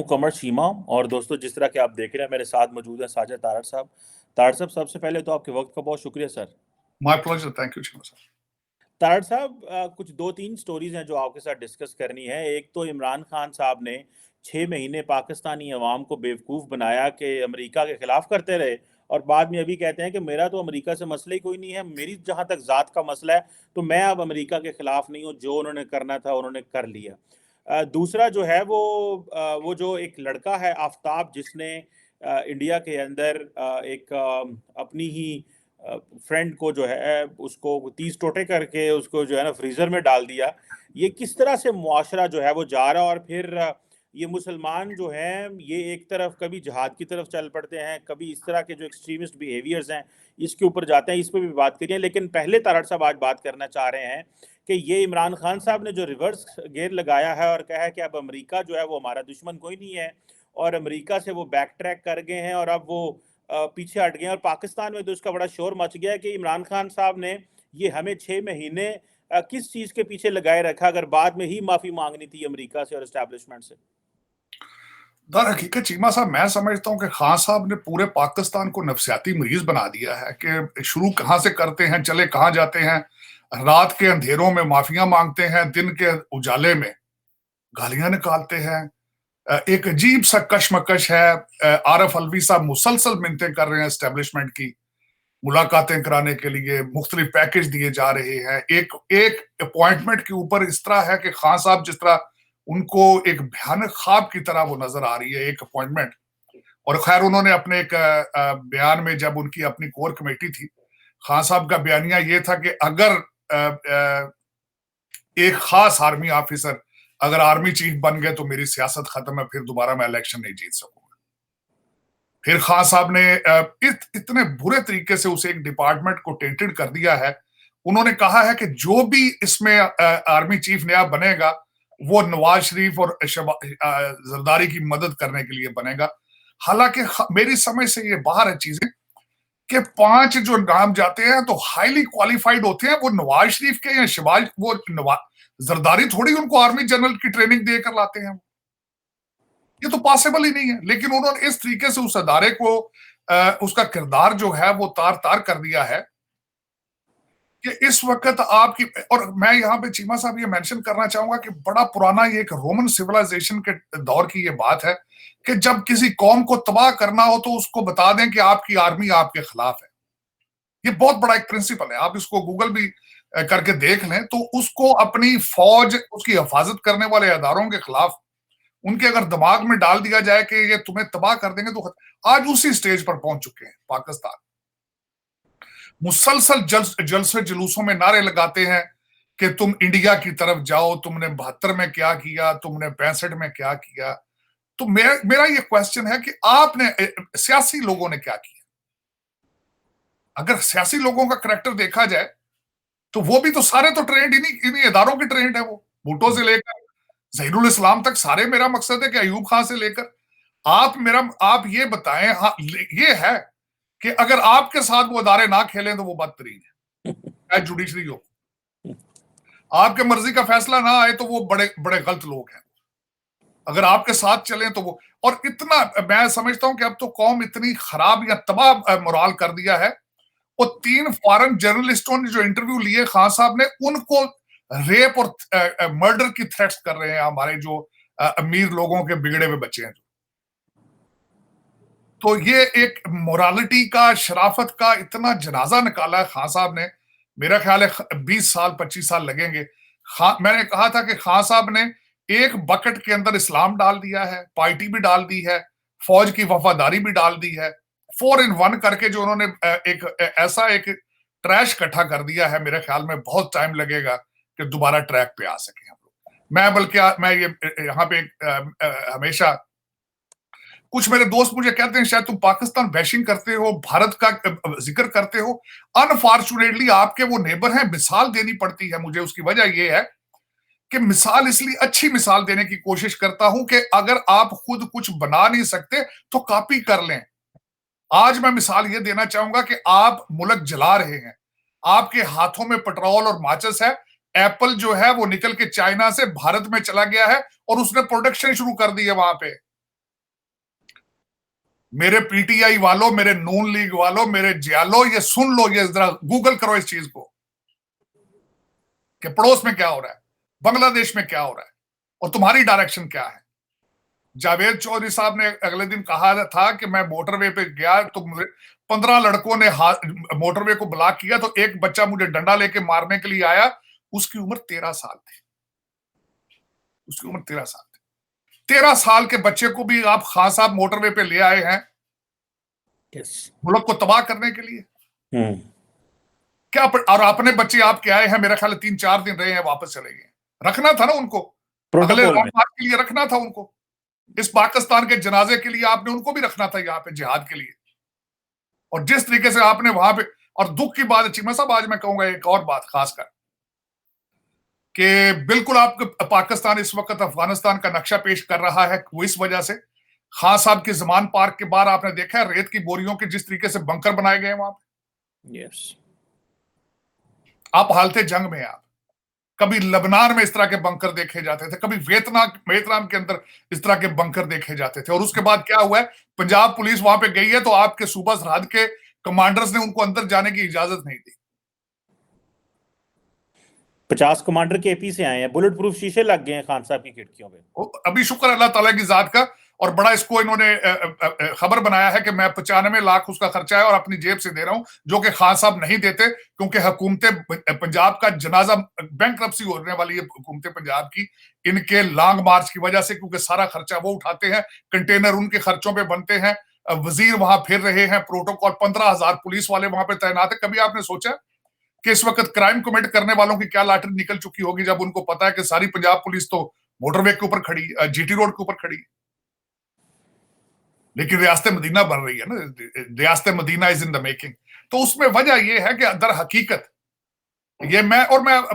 हूँ कमर चीमा। और दोस्तों, जिस तरह के आप देख रहे हैं, मेरे साथ मौजूद हैं साजिद तारड़ साहब। तारड़ साहब, सबसे पहले तो आपके वक्त का बहुत शुक्रिया sir. My pleasure, thank you sir. Tarar साहब, कुछ दो तीन स्टोरीज हैं जो आपके साथ डिस्कस करनी है। एक तो इमरान खान साहब ने 6 महीने पाकिस्तानी अवाम को बेवकूफ़ बनाया कि अमेरिका के खिलाफ करते रहे, और बाद में अभी कहते हैं कि मेरा तो अमेरिका से मसला ही कोई नहीं है, मेरी जहाँ तक ज़ात का मसला है तो मैं अब अमेरिका के खिलाफ नहीं हूँ, जो उन्होंने करना था उन्होंने कर लिया। दूसरा जो है वो जो एक लड़का है आफ्ताब, जिसने इंडिया के अंदर एक अपनी ही फ्रेंड को जो है उसको 30 टोटे करके उसको जो है ना फ्रीजर में डाल दिया। ये किस तरह से मुआशरा जो है वो जा रहा है, और फिर ये मुसलमान जो हैं ये एक तरफ कभी जिहाद की तरफ चल पड़ते हैं, कभी इस तरह के जो एक्सट्रीमिस्ट बिहेवियर्स हैं इसके ऊपर जाते हैं। इस पर भी बात करिए, लेकिन पहले तारड़ साहब आज बात करना चाह रहे हैं कि ये इमरान खान साहब ने जो रिवर्स गेयर लगाया है और कहा है कि अब अमेरिका जो है वो हमारा दुश्मन कोई नहीं है, और अमेरिका से वो बैक ट्रैक कर गए हैं और अब वो पीछे हट गए हैं। और पाकिस्तान में तो इसका बड़ा शोर मच गया है कि इमरान खान साहब ने ये हमें 6 महीने किस चीज़ के पीछे लगाए रखा, अगर बाद में ही माफ़ी मांगनी थी अमेरिका से और इस्टेब्लिशमेंट से। दर हकीकत चीमा साहब, मैं समझता हूं कि खान साहब ने पूरे पाकिस्तान को नफसियाती मरीज बना दिया है कि शुरू कहां से करते हैं, चले कहां जाते हैं। रात के अंधेरों में माफिया मांगते हैं, दिन के उजाले में गालियां निकालते हैं। एक अजीब सा कशमकश है। आरफ अलवी साहब मुसलसल मिन्नतें कर रहे हैं एस्टेब्लिशमेंट की, मुलाकातें कराने के लिए मुख्तलिफ पैकेज दिए जा रहे हैं। एक एक अपॉइंटमेंट के ऊपर इस तरह है कि खान साहब जिस तरह उनको एक भयानक ख्वाब की तरह वो नजर आ रही है एक अपॉइंटमेंट। और खैर उन्होंने अपने एक बयान में, जब उनकी अपनी कोर कमेटी थी, खान साहब का बयानिया ये था कि अगर एक खास आर्मी ऑफिसर अगर आर्मी चीफ बन गए तो मेरी सियासत खत्म है, फिर दोबारा मैं इलेक्शन नहीं जीत सकूंगा। फिर खान साहब ने इतने बुरे तरीके से उसे एक डिपार्टमेंट को टेंटेड कर दिया है। उन्होंने कहा है कि जो भी इसमें आर्मी चीफ नया बनेगा वो नवाज शरीफ और जरदारी की मदद करने के लिए बनेगा। हालांकि मेरी समझ से ये बाहर है चीजें कि 5 जो नाम जाते हैं तो हाईली क्वालिफाइड होते हैं। वो नवाज शरीफ के या शहबाज, वो जरदारी थोड़ी उनको आर्मी जनरल की ट्रेनिंग देकर लाते हैं। ये तो पॉसिबल ही नहीं है। लेकिन उन्होंने इस तरीके से उस अदारे को उसका किरदार जो है वो तार तार कर दिया है कि इस वक्त आपकी, और मैं यहाँ पे चीमा साहब ये मेंशन करना चाहूंगा कि बड़ा पुराना ये एक रोमन सिविलाइजेशन के दौर की ये बात है कि जब किसी कौम को तबाह करना हो तो उसको बता दें कि आपकी आर्मी आपके खिलाफ है। ये बहुत बड़ा एक प्रिंसिपल है, आप इसको गूगल भी करके देख लें तो उसको अपनी फौज, उसकी हिफाजत करने वाले अदारों के खिलाफ उनके अगर दिमाग में डाल दिया जाए कि ये तुम्हें तबाह कर देंगे, तो आज उसी स्टेज पर पहुंच चुके हैं पाकिस्तान। मुसलसल जलसे जुलूसों में नारे लगाते हैं कि तुम इंडिया की तरफ जाओ, तुमने 72 में क्या किया, तुमने 65 में क्या किया। तो मेरा ये क्वेश्चन है कि आपने, सियासी लोगों ने क्या किया। अगर सियासी लोगों का करैक्टर देखा जाए तो वो भी तो सारे तो ट्रेंड इन्हीं इदारों के ट्रेंड है। वो भुट्टो से लेकर जहीरुल इस्लाम तक सारे, मेरा मकसद है कि अयूब खान से लेकर आप ये बताएं। हाँ, ये है कि अगर आपके साथ वो अदारे ना खेलें तो वो बदतरीन है, चाहे जुडिशरी हो। आपके मर्जी का फैसला ना आए तो वो बड़े बड़े गलत लोग हैं। अगर आपके साथ चलें तो वो, और इतना मैं समझता हूं कि अब तो कौम इतनी खराब या तबाह मोराल कर दिया है। वो 3 फॉरेन जर्नलिस्टों ने जो इंटरव्यू लिए खान साहब ने, उनको रेप और मर्डर की थ्रेट्स कर रहे हैं हमारे जो अमीर लोगों के बिगड़े हुए बच्चे हैं। तो ये एक मोरालिटी का, शराफत का इतना जनाजा निकाला है खान साहब ने। मेरा ख्याल है 20 साल 25 साल लगेंगे। मैंने कहा था कि खान साहब ने एक बकेट के अंदर इस्लाम डाल दिया है, पार्टी भी डाल दी है, फौज की वफादारी भी डाल दी है। 4 in 1 करके जो उन्होंने एक ऐसा एक ट्रैश इकट्ठा कर दिया है, मेरे ख्याल में बहुत टाइम लगेगा कि दोबारा ट्रैक पे आ सके हम लोग। मैं ये यहाँ पे हमेशा, कुछ मेरे दोस्त मुझे कहते हैं शायद तुम पाकिस्तान बैशिंग करते हो, भारत का जिक्र करते हो। अनफॉर्चुनेटली आपके वो नेबर हैं, मिसाल देनी पड़ती है मुझे। उसकी वजह ये है कि मिसाल इसलिए अच्छी मिसाल देने की कोशिश करता हूं कि अगर आप खुद कुछ बना नहीं सकते तो कॉपी कर लें। आज मैं मिसाल ये देना चाहूंगा कि आप मुल्क जला रहे हैं, आपके हाथों में पेट्रोल और माचिस है। एप्पल जो है वो निकल के चाइना से भारत में चला गया है और उसने प्रोडक्शन शुरू कर दी है वहां पे। मेरे पीटीआई वालों, मेरे नून लीग वालों, मेरे जियालो, ये सुन लो, ये जरा गूगल करो इस चीज को कि पड़ोस में क्या हो रहा है, बांग्लादेश में क्या हो रहा है और तुम्हारी डायरेक्शन क्या है। जावेद चौधरी साहब ने अगले दिन कहा था कि मैं मोटरवे पे गया तो 15 लड़कों ने मोटरवे को ब्लॉक किया, तो एक बच्चा मुझे डंडा लेके मारने के लिए आया, उसकी उम्र 13 साल थी, उसकी उम्र 13 साल थी। 13 साल के बच्चे को भी आप खान साहब मोटरवे पे ले आए हैं मुल्क को तबाह करने के लिए। क्या और अपने बच्चे आपके आए हैं, मेरा ख्याल 3-4 दिन रहे हैं, वापस चले गए। रखना था ना उनको, अगले रमजान के लिए रखना था उनको, इस पाकिस्तान के जनाजे के लिए आपने उनको भी रखना था यहाँ पे जिहाद के लिए। और जिस तरीके से आपने वहां पे, और दुख की बात है चीमा साहब, आज मैं कहूंगा एक और बात खासकर कि बिल्कुल आपको पाकिस्तान इस वक्त अफगानिस्तान का नक्शा पेश कर रहा है, वो इस वजह से खान साहब की जमान पार्क के बाहर आपने देखा है रेत की बोरियों के जिस तरीके से बंकर बनाए गए वहां पे। आप हालते जंग में, आप कभी लबनान में इस तरह के बंकर देखे जाते थे, कभी वियतनाम के अंदर इस तरह के बंकर देखे जाते थे। और उसके बाद क्या हुआ है, पंजाब पुलिस वहां पे गई है तो आपके सूबा सरहद के कमांडर्स ने उनको अंदर जाने की इजाजत नहीं दी। 50 कमांडर केपी से आए हैं, बुलेट प्रूफ शीशे लग गए हैं खान साहब की खिड़कियों पे। अभी शुक्र अल्लाह ताला की जात का, और बड़ा इसको इन्होंने खबर बनाया है कि मैं 95 लाख उसका खर्चा है और अपनी जेब से दे रहा हूं, जो कि खान साहब नहीं देते, क्योंकि हुकूमत पंजाब का जनाजा बैंकरप्सी होने वाली है हुकूमत पंजाब की, इनके लॉन्ग मार्च की वजह से, क्योंकि सारा खर्चा वो उठाते हैं, कंटेनर उनके खर्चों पे बनते हैं, वजीर वहां फिर रहे हैं, प्रोटोकॉल 15,000 पुलिस वाले वहां पे तैनात है। कभी आपने सोचा कि इस वक्त क्राइम कमिट करने वालों की क्या लॉटरी निकल चुकी होगी जब उनको पता है कि सारी पंजाब पुलिस तो मोटरवे के ऊपर खड़ी, जीटी रोड के ऊपर खड़ी, लेकिन रियासत मदीना बन रही है ना, रियासत Madina is in the making. तो उसमें वजह यह है कि दर हकीकत ये मैं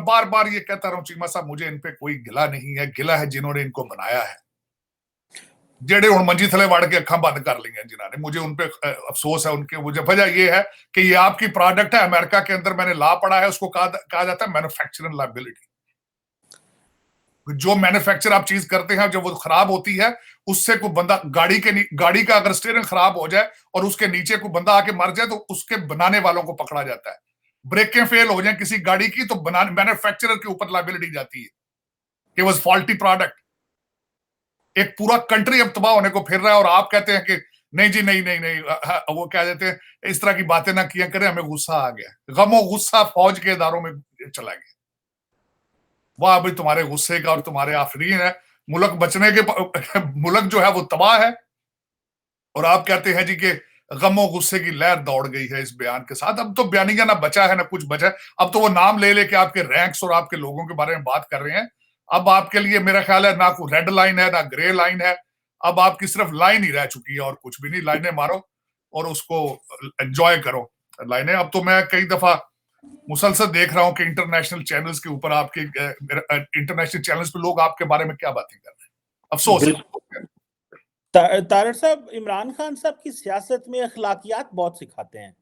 बार बार ये कहता रहा हूं चीमा साहब, मुझे इन पे कोई गिला नहीं है, गिला है जिन्होंने इनको बनाया है, जेड़े हुण मंजी थले वड़ के अखा बंद कर ली हैं जिन्होंने, मुझे उन पे अफसोस है उनके। मुझे वजह यह है कि ये आपकी प्रोडक्ट है, अमेरिका के अंदर मैंने लॉ पढ़ा है, उसको कहा जाता है मैन्युफैक्चरिंग लायबिलिटी। जो मैन्युफैक्चर आप चीज करते हैं जब वो खराब होती है, उससे कोई बंदा गाड़ी का अगर स्टीयरिंग खराब हो जाए और उसके नीचे कोई बंदा आके मर जाए तो उसके बनाने वालों को पकड़ा जाता है। ब्रेकें फेल हो जाए किसी गाड़ी की तो मैन्युफैक्चरर के ऊपर लायबिलिटी जाती है कि वाज फॉल्टी प्रोडक्ट। एक पूरा कंट्री अब तबाह होने को फिर रहा है और आप कहते हैं कि नहीं जी नहीं नहीं नहीं, वो क्या कहते हैं, इस तरह की बातें ना किया करें, हमें गुस्सा आ गया। गमो गुस्सा फौज के इदारों में चला गया। वाह अभी तुम्हारे गुस्से का और तुम्हारे आफरीन है, मुल्क बचने के मुल्क जो है वो तबाह है, और आप कहते हैं जी कि गमो गुस्से की लहर दौड़ गई है इस बयान के साथ। अब तो बयानिया ना बचा है ना कुछ बचा है, अब तो वो नाम ले लेके आपके रैंक्स और आपके लोगों के बारे में बात कर रहे हैं। अब आपके लिए मेरा ख्याल है ना कोई रेड लाइन है ना ग्रे लाइन है, अब आपकी सिर्फ लाइन ही रह चुकी है और कुछ भी नहीं। लाइनें मारो और उसको एंजॉय करो लाइनें। अब तो मैं कई दफा मुसलसल देख रहा हूं कि इंटरनेशनल चैनल्स के ऊपर आपके इंटरनेशनल चैनल्स पे लोग आपके बारे में क्या बातें कर रहे हैं, अफसोस है। तारड़ साहब, इमरान खान साहब की सियासत में अखलाकियात बहुत सिखाते हैं।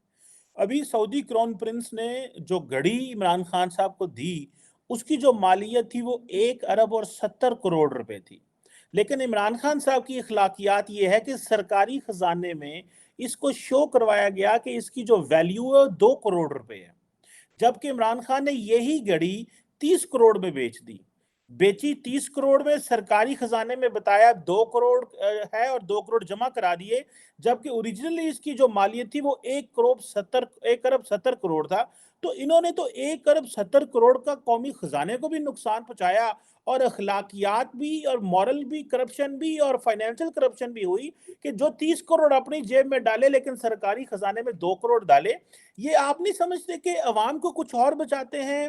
अभी सऊदी क्राउन प्रिंस ने जो घड़ी इमरान खान साहब को दी, उसकी जो मालियत थी वो 1 अरब और 70 करोड़ रुपए थी। लेकिन इमरान खान साहब की अखलाकियात ये है कि सरकारी खजाने में इसको शो करवाया गया कि इसकी जो वैल्यू है 2 करोड़ रुपए है, जबकि इमरान खान ने यही घड़ी 30 करोड़ में बेची 30 करोड़ में, सरकारी खजाने में बताया 2 करोड़ है और 2 करोड़ जमा करा दिए, जबकि ओरिजिनली इसकी जो मालियत थी वो 1 अरब 70 करोड़ था। तो इन्होंने तो 1 अरब 70 करोड़ का कौमी खजाने को भी नुकसान पहुंचाया, और अखलाकियात भी और मॉरल भी करप्शन भी और फाइनेंशियल करप्शन भी हुई कि जो 30 करोड़ अपनी जेब में डाले लेकिन सरकारी खजाने में 2 करोड़ डाले। ये आप नहीं समझते कि अवाम को कुछ और बचाते हैं,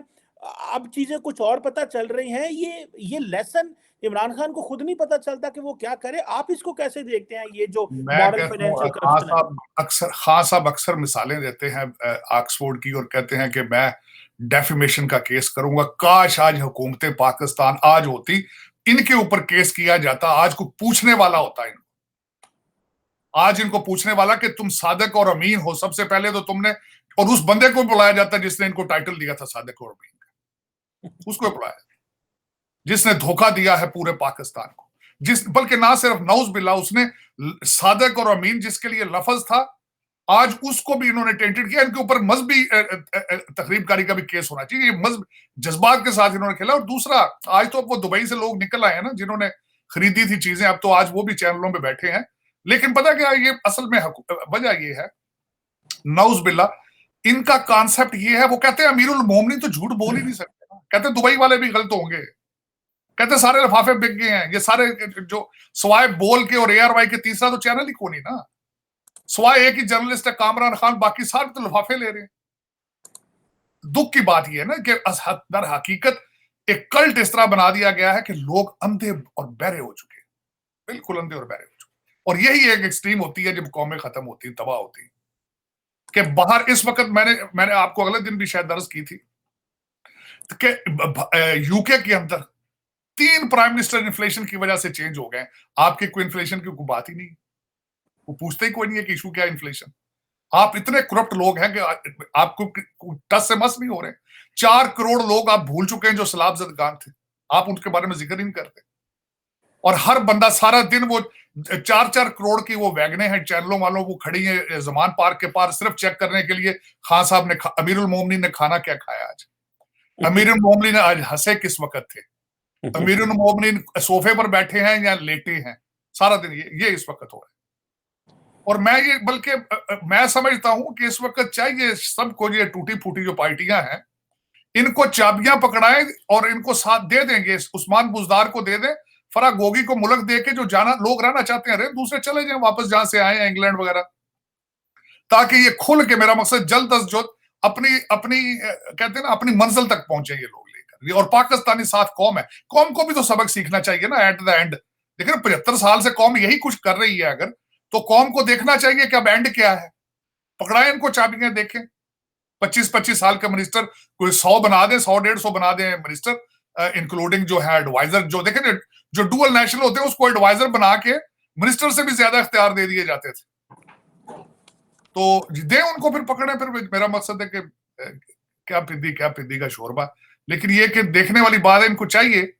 अब चीजें कुछ और पता चल रही हैं? ये लेसन इमरान खान को खुद नहीं पता चलता कि वो क्या करे। आप इसको कैसे देखते हैं, ये जो मॉरल फाइनेंशियल करप्शन है? खान साहब अक्सर मिसालें देते हैं ऑक्सफोर्ड की और कहते हैं कि मैं डेफिमेशन का केस करूंगा। काश आज हुकूमत पाकिस्तान आज होती, इनके ऊपर केस किया जाता, आज को पूछने वाला होता इनको, आज इनको पूछने वाला कि तुम सादिक और अमीन हो। सबसे पहले तो तुमने, और उस बंदे को बुलाया जाता जिसने इनको टाइटल दिया था सादिक और अमीन का, उसको बुलाया जिसने धोखा दिया है पूरे पाकिस्तान को। बल्कि ना सिर्फ नौज बिल्ला, उसने सादक और अमीन जिसके लिए लफज था, आज उसको भी इन्होंने टेंटेड किया। इनके ऊपर मजहबी तकरीबकारी का भी केस होना चाहिए। मजहब जज्बात के साथ इन्होंने खेला। और दूसरा, आज तो अब वो दुबई से लोग निकल आए हैं ना, जिन्होंने खरीदी थी चीजें, अब तो आज वो भी चैनलों में बैठे हैं। लेकिन पता क्या, ये असल में वजह ये है, नौज बिल्ला, इनका कॉन्सेप्ट ये है, वो कहते हैं अमीरुल मोमिनीन तो झूठ बोल ही नहीं सकते। कहते दुबई वाले भी गलत होंगे, कहते सारे लिफाफे बिक गए हैं, ये सारे जो सवाए बोल के और ARY के तीसरा तो चैनल ही कौन ही ना, सवाए एक ही जर्नलिस्ट है कामरान खान, बाकी सारे तो लिफाफे ले रहे हैं। दुख की बात यह है ना कि दर हकीकत एक कल्ट इस तरह बना दिया गया है कि लोग अंधे और बहरे हो चुके हैं, बिल्कुल अंधे और बहरे हो चुके हैं। और यही एक एक्सट्रीम होती है जब कौमें खत्म होती हैं, तबाह होती हैं। कि बाहर इस वक्त मैंने आपको अगले दिन भी शायद दर्ज की थी कि यूके के अंदर 3 प्राइम मिनिस्टर इन्फ्लेशन की वजह से चेंज हो गए। आपके कोई इन्फ्लेशन की कोई बात ही नहीं, वो पूछते ही कोई नहीं है कि इशू क्या है इन्फ्लेशन। आप इतने करप्ट लोग हैं कि आपको टस से मस नहीं हो रहे। 4 करोड़ लोग आप भूल चुके हैं जो सलाब ज़दगान थे, आप उनके बारे में जिक्र ही नहीं करते। और हर बंदा सारा दिन वो 4-4 करोड़ की वो वैगने हैं चैनलों वालों, वो खड़ी है जमान पार्क के पास सिर्फ चेक करने के लिए खान साहब ने, अमीरुल मोमिनीन ने खाना क्या खाया आज, अमीरुल मोमिनीन आज हंसे किस वक्त थे, अमीरुल मोमिनीन सोफे पर बैठे हैं या लेटे हैं, सारा दिन ये इस वक्त हो रहा है। और मैं ये बल्कि मैं समझता हूं कि इस वक्त चाहिए सबको, ये टूटी फूटी जो पार्टियां हैं, इनको चाबियां पकड़ाएं और इनको साथ दे देंगे, उस्मान बुजदार को दे दें, फराह गोगी को मुल्क दे के जो जाना लोग रहना चाहते हैं, दूसरे चले जाएं वापस जहां से आए हैं, इंग्लैंड वगैरह, ताकि ये खुल के, मेरा मकसद जल्द अज जल्द अपनी अपनी कहते हैं ना, अपनी मंजिल तक पहुंचे ये लोग लेकर। और पाकिस्तानी साथ कौम है, कौम को भी तो सबक सीखना चाहिए ना एट द एंड। देखिए 75 साल से कौम यही कुछ कर रही है, अगर तो कौम को देखना चाहिए कि अब एंड क्या है। पकड़ाएं इनको चाबियां, देखें 25-25 साल का मिनिस्टर कोई 100 बना दे, 100-150 बना दे मिनिस्टर, इंक्लूडिंग जो है एडवाइजर, जो देखें जो डुअल नेशनल होते हैं उसको एडवाइजर बना के मिनिस्टर से भी ज्यादा इख्तियार दे दिए जाते थे। तो दे उनको, फिर पकड़े। फिर मेरा मकसद है कि क्या पिद्दी का शोरबा। लेकिन ये कि देखने वाली बात है, इनको चाहिए।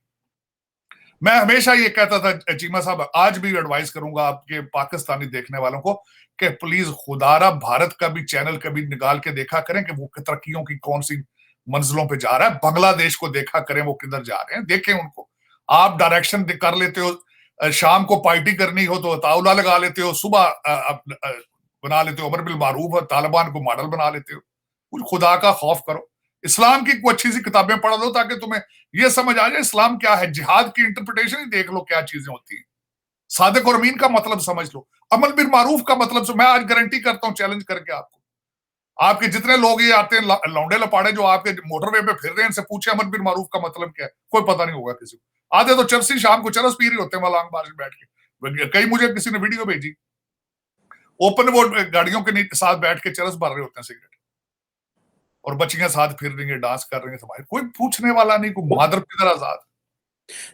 मैं हमेशा ये कहता था चीमा साहब, आज भी एडवाइस करूंगा आपके पाकिस्तानी देखने वालों को कि प्लीज खुदारा भारत का भी चैनल कभी निकाल के देखा करें कि वो तरक्कियों की कौन सी मंजिलों पे जा रहा है। बांग्लादेश को देखा करें वो किधर जा रहे हैं, देखें उनको। आप डायरेक्शन कर लेते हो, शाम को पार्टी करनी हो तो ताउला लगा लेते हो, सुबह बना लेते हो अमर बिल मारूफ और तालिबान को मॉडल बना लेते हो। कुछ खुदा का खौफ करो, इस्लाम की कुछ अच्छी सी किताबें पढ़ लो ताकि तुम्हें यह समझ आ जाए इस्लाम क्या है। जिहाद की इंटरप्रिटेशन ही देख लो क्या चीजें होती हैं। सादिक और अमीन का मतलब समझ लो, अमर बिल मारूफ का मतलब मैं आज गारंटी करता हूं चैलेंज करके आपको, आपके जितने लोग ये आते हैं लौंडे लपाड़े जो आपके मोटरवे पे फिर रहे हैं, इनसे पूछे अमर बिल मारूफ का मतलब क्या है, कोई पता नहीं होगा किसी को। आधे तो चरसी शाम को चरस पी रहे होते हैं मलांग बार बैठ के। कई मुझे किसी ने वीडियो भेजी, ओपन वो गाड़ियों के साथ बैठ के चरस भर रहे होते हैं सिगरेट, और बच्चियां साथ फिर रही हैं, डांस कर रही हैं, तुम्हारे कोई पूछने वाला नहीं, कोई मादर पितर आजाद।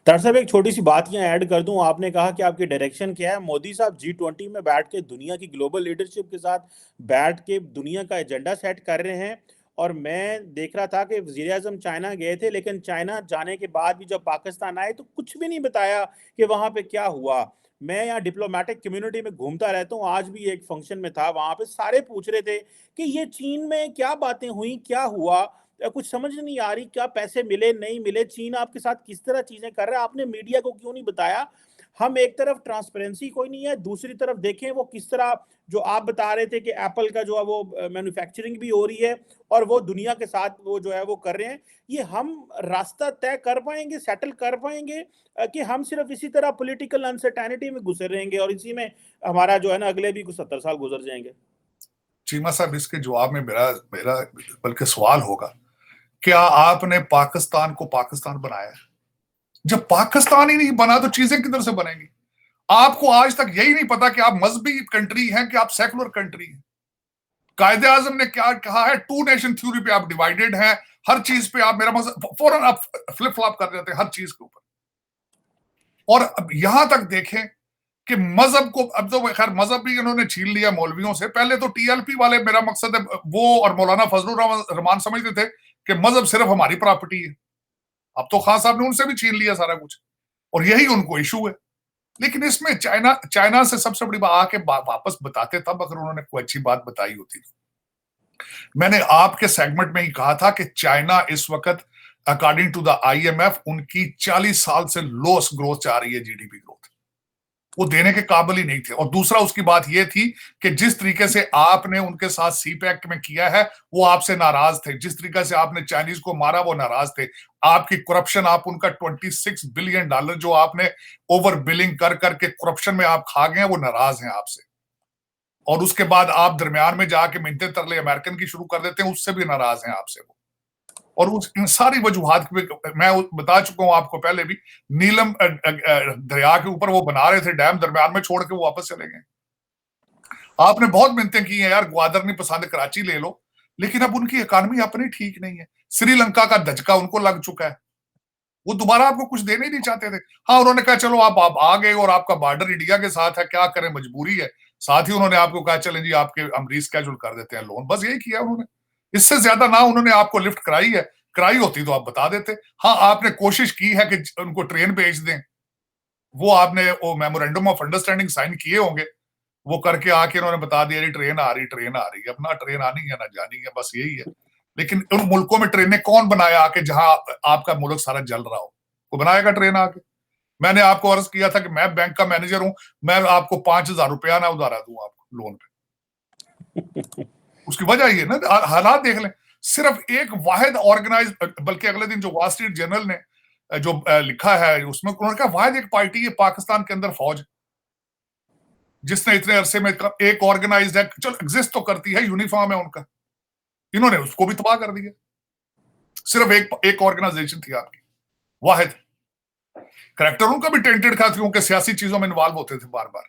तार साहब एक छोटी सी बात यहाँ ऐड कर दूं, आपने कहा कि आपकी डायरेक्शन क्या है। मोदी साहब G20 में बैठ के दुनिया की ग्लोबल लीडरशिप के साथ बैठ के दुनिया का एजेंडा सेट कर रहे हैं। और मैं देख रहा था कि वज़ीर-ए-आज़म चाइना गए थे, लेकिन चाइना जाने के बाद भी जब पाकिस्तान आए तो कुछ भी नहीं बताया कि वहाँ पे क्या हुआ। मैं यहाँ डिप्लोमेटिक कम्युनिटी में घूमता रहता हूँ, आज भी एक फंक्शन में था, वहाँ पे सारे पूछ रहे थे कि ये चीन में क्या बातें हुई, क्या हुआ, कुछ समझ नहीं आ रही, क्या पैसे मिले नहीं मिले, चीन आपके साथ किस तरह चीजें कर रहा है, आपने मीडिया को क्यों नहीं बताया। हम एक तरफ ट्रांसपेरेंसी कोई नहीं है, दूसरी तरफ देखें वो किस तरह, जो आप बता रहे थे कि एप्पल का जो है वो मैन्युफैक्चरिंग भी हो रही है और वो दुनिया के साथ वो जो है वो कर रहे हैं। ये हम रास्ता तय कर पाएंगे, सेटल कर पाएंगे, कि हम सिर्फ इसी तरह पॉलिटिकल अनसर्टेनिटी में घुसे रहेंगे और इसी में हमारा जो है ना अगले भी कुछ 70 साल गुजर जाएंगे। चीमा साहब इसके जवाब में मेरा बल्कि सवाल होगा, क्या आपने पाकिस्तान को पाकिस्तान बनाया है? जब पाकिस्तान ही नहीं बना तो चीजें किधर से बनेंगी? आपको आज तक यही नहीं पता कि आप मजहबी कंट्री हैं कि आप सेकुलर कंट्री हैं। कायदे आजम ने क्या कहा है, 2 नेशन थ्योरी पे आप डिवाइडेड हैं, हर चीज पे आप, मेरा मजहब फौरन आप फ्लिप फ्लॉप कर देते हैं हर चीज के ऊपर। और अब यहां तक देखें कि मजहब को, अब तो खैर मजहब भी इन्होंने छीन लिया मौलवियों से। पहले तो TLP वाले, मेरा मकसद है वो और मौलाना फजलुर रहमान समझते थे कि मजहब सिर्फ हमारी प्रॉपर्टी है। अब तो खान साहब ने उनसे भी छीन लिया सारा कुछ, और यही उनको इशू है। लेकिन इसमें चाइना से सबसे बड़ी बात आके वापस बताते तब अगर उन्होंने कोई अच्छी बात बताई होती तो। मैंने आपके सेगमेंट में ही कहा था कि चाइना इस वक्त अकॉर्डिंग टू द IMF उनकी 40 साल से लोएस्ट ग्रोथ जा रही है, जीडीपी ग्रोथ वो देने के काबिल ही नहीं थे। और दूसरा उसकी बात यह थी कि जिस तरीके से आपने उनके साथ CPEC में किया है वो आपसे नाराज थे, जिस तरीके से आपने चाइनीज को मारा वो नाराज थे। आपकी करप्शन, आप उनका $26 बिलियन जो आपने ओवर बिलिंग कर करके करप्शन में आप खा गए, वो नाराज हैं आपसे। और उसके बाद आप दरमियान में जाके मिन्नतें तरले अमेरिकन की शुरू कर देते हैं, उससे भी नाराज हैं आपसे वो। और इन सारी वजूहात मैं बता चुका हूं आपको पहले भी, नीलम दरिया के ऊपर वो बना रहे थे डैम, दरमियान में छोड़ के वो वापस चले गए। आपने बहुत मिन्नतें की हैं यार, ग्वादर नहीं पसंद कराची ले लो, लेकिन अब उनकी इकॉनमी अपनी ठीक नहीं है। श्रीलंका का धचका उनको लग चुका है, वो दोबारा आपको कुछ देने ही नहीं चाहते थे। हाँ, उन्होंने कहा चलो आप आ गए और आपका बॉर्डर इंडिया के साथ है, क्या करें, मजबूरी है। साथ ही उन्होंने आपको कहा चलें जी आपके हम रीस्केड्यूल कर देते हैं लोन, बस यही किया उन्होंने। इससे ज्यादा ना उन्होंने आपको लिफ्ट कराई है, कराई होती तो आप बता देते। हाँ, आपने कोशिश की है कि उनको ट्रेन भेज दें, वो आपने वो मेमोरेंडम ऑफ अंडरस्टैंडिंग साइन किए होंगे, वो करके आके उन्होंने बता दिया ट्रेन आ रही। अब ना ट्रेन आनी है ना जानी है, बस यही है। लेकिन उन मुल्कों में ट्रेनें कौन बनाया आके जहां आपका मुल्क सारा जल रहा हो, वो बनाएगा ट्रेन आके? मैंने आपको अर्ज किया था कि मैं बैंक का मैनेजर हूं, मैं आपको 5,000 रुपया ना उधारा दूं आपको लोन पे। उसकी वजह ये ना, हालात देख लें। सिर्फ एक वाहिद ऑर्गेनाइज, बल्कि अगले दिन जो वॉल स्ट्रीट जर्नल ने जो लिखा है उसमें उन्होंने कहा वाहिद एक पार्टी है पाकिस्तान के अंदर फौज, जिसने इतने अरसे में एक ऑर्गेनाइज्ड है, चलो एग्जिस्ट तो करती है, यूनिफॉर्म है उनका, इन्होंने उसको भी तबाह कर दिया। सिर्फ एक ऑर्गेनाइजेशन थी आपकी वाहिद। करेक्टर उनका भी टेंटेड था क्योंकि सियासी चीजों में इन्वॉल्व होते थे बार बार,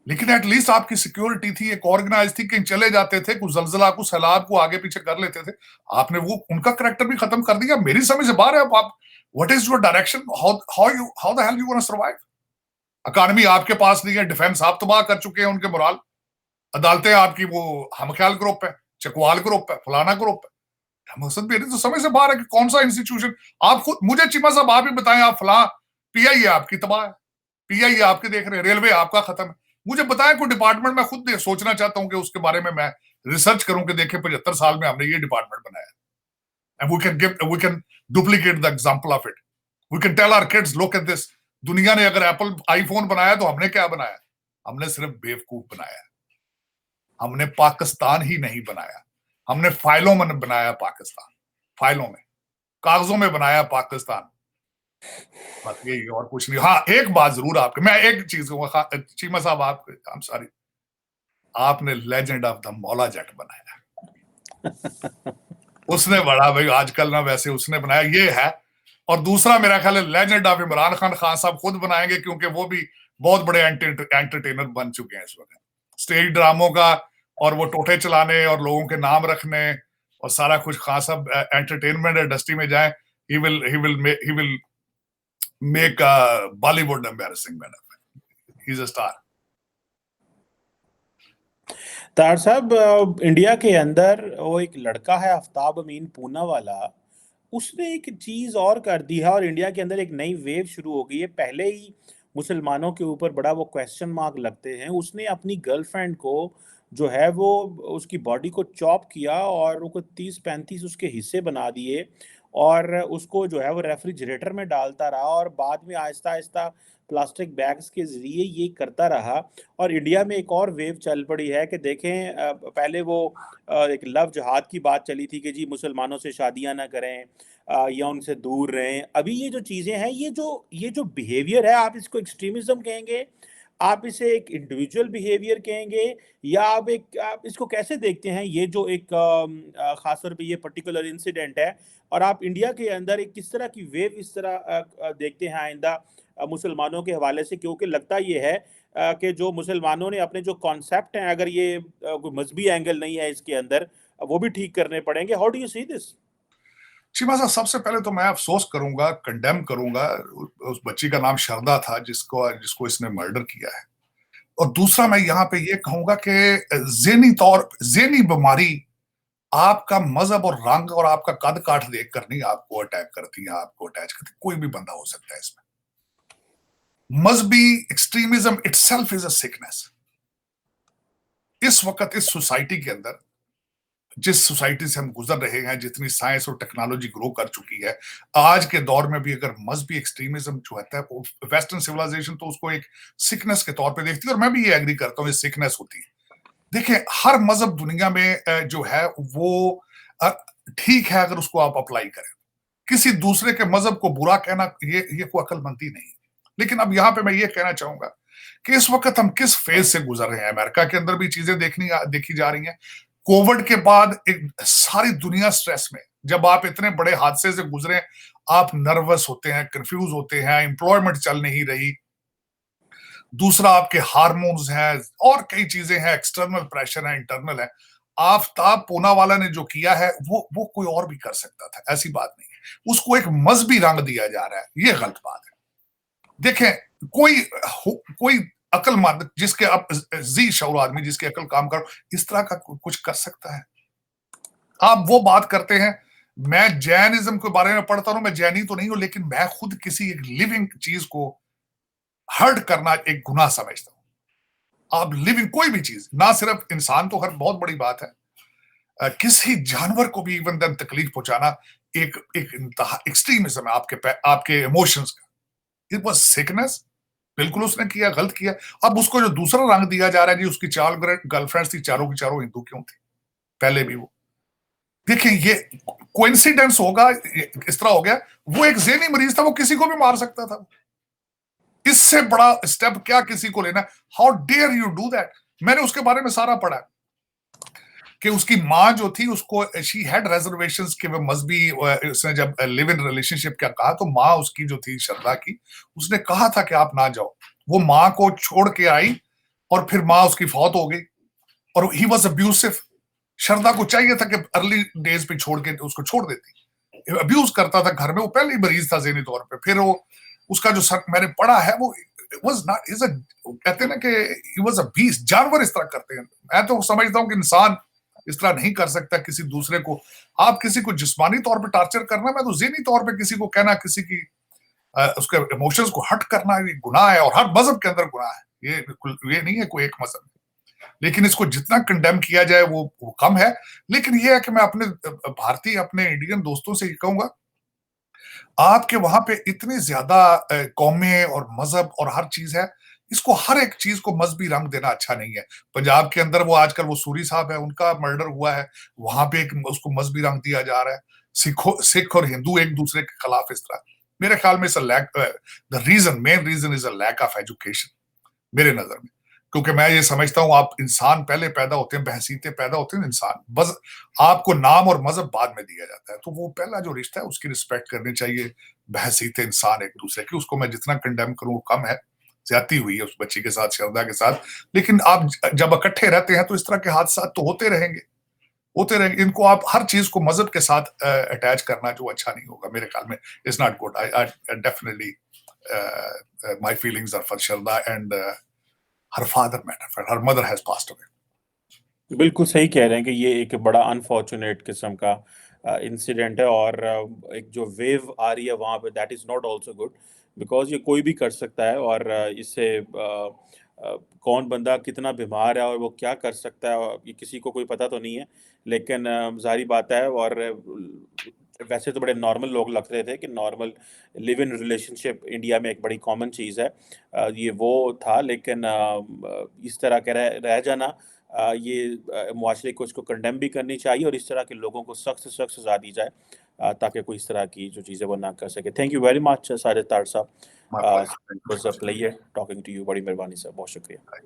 लेकिन एटलीस्ट आपकी सिक्योरिटी थी, एक ऑर्गेनाइज थी, कहीं चले जाते थे, कुछ जलजला कुछ सैलाब को आगे पीछे कर लेते थे। आपने वो उनका करेक्टर भी खत्म कर दिया। मेरी समझ से बाहर है आप what is your direction, how the hell you want to survive? Economy आपके पास नहीं है, डिफेंस आप तबाह कर चुके हैं उनके मोराल, अदालतें आपकी वो हमख्याल ग्रुप है, चकवाल ग्रुप है, फलाना ग्रुप है। मकसद मेरी तो समझ से बाहर है कि कौन सा इंस्टीट्यूशन। आप खुद मुझे चीमा साहब आप ही बताएं, आप फला PIA आपकी तबाह है, PIA आपके देख रहे हैं, रेलवे आपका खत्म है। मुझे बताएं कोई डिपार्टमेंट, मैं खुद सोचना चाहता हूं कि उसके बारे में मैं रिसर्च करूं कि देखें 75 साल में हमने ये डिपार्टमेंट बनाया, and we can duplicate the example of it. We can tell our kids look at this. दुनिया ने अगर एप्पल आईफोन बनाया तो हमने क्या बनाया? हमने सिर्फ बेवकूफ बनाया। हमने पाकिस्तान ही नहीं बनाया, हमने फाइलों में बनाया पाकिस्तान, फाइलों में, कागजों में बनाया पाकिस्तान, बस यही और कुछ नहीं। हाँ, एक बात जरूर आपके, मैं एक चीज कहूंगा चीमा साहब, आप I'm sorry, आपने legend of the Maula Jatt बनाया। उसने बड़ा भाई आजकल ना, वैसे उसने बनाया ये है। और दूसरा मेरा ख्याल है लेजेंड ऑफ इमरान खान साहब खुद बनाएंगे, क्योंकि वो भी बहुत बड़े एंटरटेनर बन चुके हैं इस वक्त, स्टेज ड्रामों का और वो टोटे चलाने और लोगों के नाम रखने और सारा कुछ। खान साहब एंटरटेनमेंट इंडस्ट्री में जाए, he will make Bollywood embarrassing man, he is a star. तार साहब, इंडिया के अंदर वो एक लड़का है आफ्ताब अमीन पूना वाला, उसने एक चीज और कर दी है और इंडिया के अंदर एक नई वेव शुरू हो गई है। पहले ही मुसलमानों के ऊपर बड़ा वो क्वेश्चन मार्क लगते हैं। उसने अपनी गर्लफ्रेंड को जो है वो उसकी बॉडी को चॉप किया और उसको 30-35 उसके हिस्से बना दिए और उसको जो है वो रेफ्रिजरेटर में डालता रहा और बाद में आहिस्ता आहिस्ता प्लास्टिक बैग्स के ज़रिए ये करता रहा। और इंडिया में एक और वेव चल पड़ी है कि देखें, पहले वो एक लव जिहाद की बात चली थी कि जी मुसलमानों से शादियां ना करें या उनसे दूर रहें। अभी ये जो चीज़ें हैं, ये जो बिहेवियर है, आप इसको एक्सट्रीमिज्म कहेंगे, आप इसे एक इंडिविजुअल बिहेवियर कहेंगे, या आप इसको कैसे देखते हैं? ये जो एक खास तौर पे ये पर्टिकुलर इंसिडेंट है, और आप इंडिया के अंदर एक किस तरह की वेव इस तरह देखते हैं आइंदा मुसलमानों के हवाले से? क्योंकि लगता ये है कि जो मुसलमानों ने अपने जो कॉन्सेप्ट हैं, अगर ये कोई मजहबी एंगल नहीं है इसके अंदर, वो भी ठीक करने पड़ेंगे। How do you see this? Cheema साहब, सबसे पहले तो मैं अफसोस करूंगा, कंडेम करूंगा, उस बच्ची का नाम शरदा था जिसको इसने मर्डर किया है। और दूसरा मैं यहाँ पे ये कहूंगा कि ज़हनी बीमारी आपका मजहब और रंग और आपका कद काठ देख कर नहीं आपको अटैक करती है, आपको अटैच करती। कोई भी बंदा हो सकता है इसमें। मजहबी extremism itself is a sickness. इस वक्त इस सोसाइटी के अंदर, जिस सोसाइटी से हम गुजर रहे हैं, जितनी साइंस और टेक्नोलॉजी ग्रो कर चुकी है, आज के दौर में भी अगर मजहबी एक्सट्रीमिज्म जो है, वेस्टर्न सिविलाइजेशन तो उसको एक सिकनेस के तौर पे देखती है, और मैं भी ये एग्री करता हूँ, ये सिकनेस होती है। देखिए, हर मजहब दुनिया में जो है वो ठीक है अगर उसको आप अप्लाई करें। किसी दूसरे के मजहब को बुरा कहना ये कोई अक्लमंदी नहीं। लेकिन अब यहां पे मैं ये कहना चाहूंगा कि इस वक्त हम किस फेज से गुजर रहे हैं। अमेरिका के अंदर भी चीजें देखी जा रही हैं। कोविड के बाद एक सारी दुनिया स्ट्रेस में, जब आप इतने बड़े हादसे से गुजरे, आप नर्वस होते हैं, कंफ्यूज होते हैं, एम्प्लॉयमेंट चल नहीं रही, दूसरा आपके हार्मोन्स हैं और कई चीजें हैं, एक्सटर्नल प्रेशर है, इंटरनल है। आफ्ताब पूनावाला ने जो किया है वो कोई और भी कर सकता था, ऐसी बात नहीं है। उसको एक मजहबी रंग दिया जा रहा है, ये गलत बात है। देखें, कोई अक्लमंद, जिसके अब जी शऊर आदमी, जिसकी अकल काम करो, इस तरह का कुछ कर सकता है। आप वो बात करते हैं, मैं जैनिज्म के बारे में पढ़ता हूं, मैं जैनी तो नहीं हूं, लेकिन मैं खुद किसी एक लिविंग चीज को हर्ट करना एक गुनाह समझता हूं। आप लिविंग कोई भी चीज, ना सिर्फ इंसान तो हर बहुत बड़ी बात है, किसी जानवर को भी इवन देन तकलीफ पहुंचाना एक एक्सट्रीमिज्म है आपके इमोशंस का। इट वाज सिकनेस, बिल्कुल उसने किया, गलत किया। अब उसको जो दूसरा रंग दिया जा रहा है, जी उसकी 4 गर्लफ्रेंड्स थी, चारों की चारों हिंदू क्यों थी पहले भी वो। देखिए, ये कोइंसिडेंस होगा, इस तरह हो गया। वो एक ज़हनी मरीज था, वो किसी को भी मार सकता था। इससे बड़ा स्टेप क्या किसी को लेना? How dare you do that. मैंने उसके बारे में सारा पढ़ा कि उसकी माँ जो थी, उसको शी हैड रिजर्वेशंस कि वो मजहबी, उसने जब लिव इन रिलेशनशिप क्या कहा, तो माँ उसकी जो थी श्रद्धा की, उसने कहा था कि आप ना जाओ। वो माँ को छोड़ के आई और फिर माँ उसकी फौत हो गई, और ही वॉज अब्यूसिव। श्रद्धा को चाहिए था कि अर्ली डेज पे छोड़ के उसको छोड़ देती, अब्यूज करता था घर में। वो पहले ही मरीज था ज़हनी तौर पे। फिर वो उसका जो सर मैंने पढ़ा है, वो was not is a, कहते हैं ना कि he was a beast। जानवर इस तरह करते हैं। मैं तो समझता हूँ कि इंसान इस तरह नहीं कर सकता किसी दूसरे को। आप किसी को जिस्मानी तौर पे टॉर्चर करना, मैं तो ज़हनी तौर पे किसी को कहना, किसी की उसके इमोशंस को हर्ट करना ये गुनाह है, और हर मजहब के अंदर गुनाह है। ये नहीं है कोई एक मजहब, लेकिन इसको जितना कंडेम किया जाए वो कम है। लेकिन ये है कि मैं अपने भारतीय, अपने इंडियन दोस्तों से ये कहूंगा, आपके वहां पे इतनी ज्यादा कौमें और मजहब और हर चीज है, इसको हर एक चीज को मजहबी रंग देना अच्छा नहीं है। पंजाब के अंदर वो आजकल वो सूरी साहब है, उनका मर्डर हुआ है, वहां पे एक उसको मजहबी रंग दिया जा रहा है। सिख और हिंदू एक दूसरे के खिलाफ इस तरह। मेरे ख्याल में main reason is a lack of education मेरे नजर में। क्योंकि मैं ये समझता हूं, आप इंसान पहले पैदा होते हैं, बहसीते पैदा होते हैं इंसान, बस आपको नाम और मजहब बाद में दिया जाता है। तो वो पहला जो रिश्ता है उसकी रिस्पेक्ट करनी चाहिए, बहसीते इंसान एक दूसरे की। उसको मैं जितना कंडेम करूं वो कम है। ज्यादती हुई है उस बच्ची के साथ, श्रद्धा के साथ, लेकिन आप जब इकट्ठे रहते हैं तो इस तरह के हादसा तो होते रहेंगे। इनको आप हर चीज को मजहब के साथ अटैच करना जो अच्छा नहीं होगा मेरे ख्याल में, is not good. I definitely my feelings are for Shraddha and her father, matter of fact, her mother has passed away. बिल्कुल सही कह रहे हैं कि ये एक बड़ा अनफॉर्चुनेट किस्म का इंसिडेंट है, और एक जो वेव आ रही है वहाँ पे, that is not also good, because ये कोई भी कर सकता है, और इससे कौन बंदा कितना बीमार है और वो क्या कर सकता है, ये किसी को कोई पता तो नहीं है। लेकिन जाहिर बात है, और वैसे तो बड़े नॉर्मल लोग लग रहे थे कि normal live in relationship India में एक बड़ी कॉमन चीज़ है। ये वो था, लेकिन इस तरह का रह जाना, ये मुआशरे को इसको कंडेम भी करनी चाहिए, और इस तरह के लोगों को सख्त से सख्त सज़ा दी जाए, ताकि कोई इस तरह की जो चीज़ें वो ना कर सके। Thank you very much Sajid तार साहब। My pleasure. Thank you very was a much. Pleasure talking to you. बड़ी मेहरबानी सर, बहुत शुक्रिया।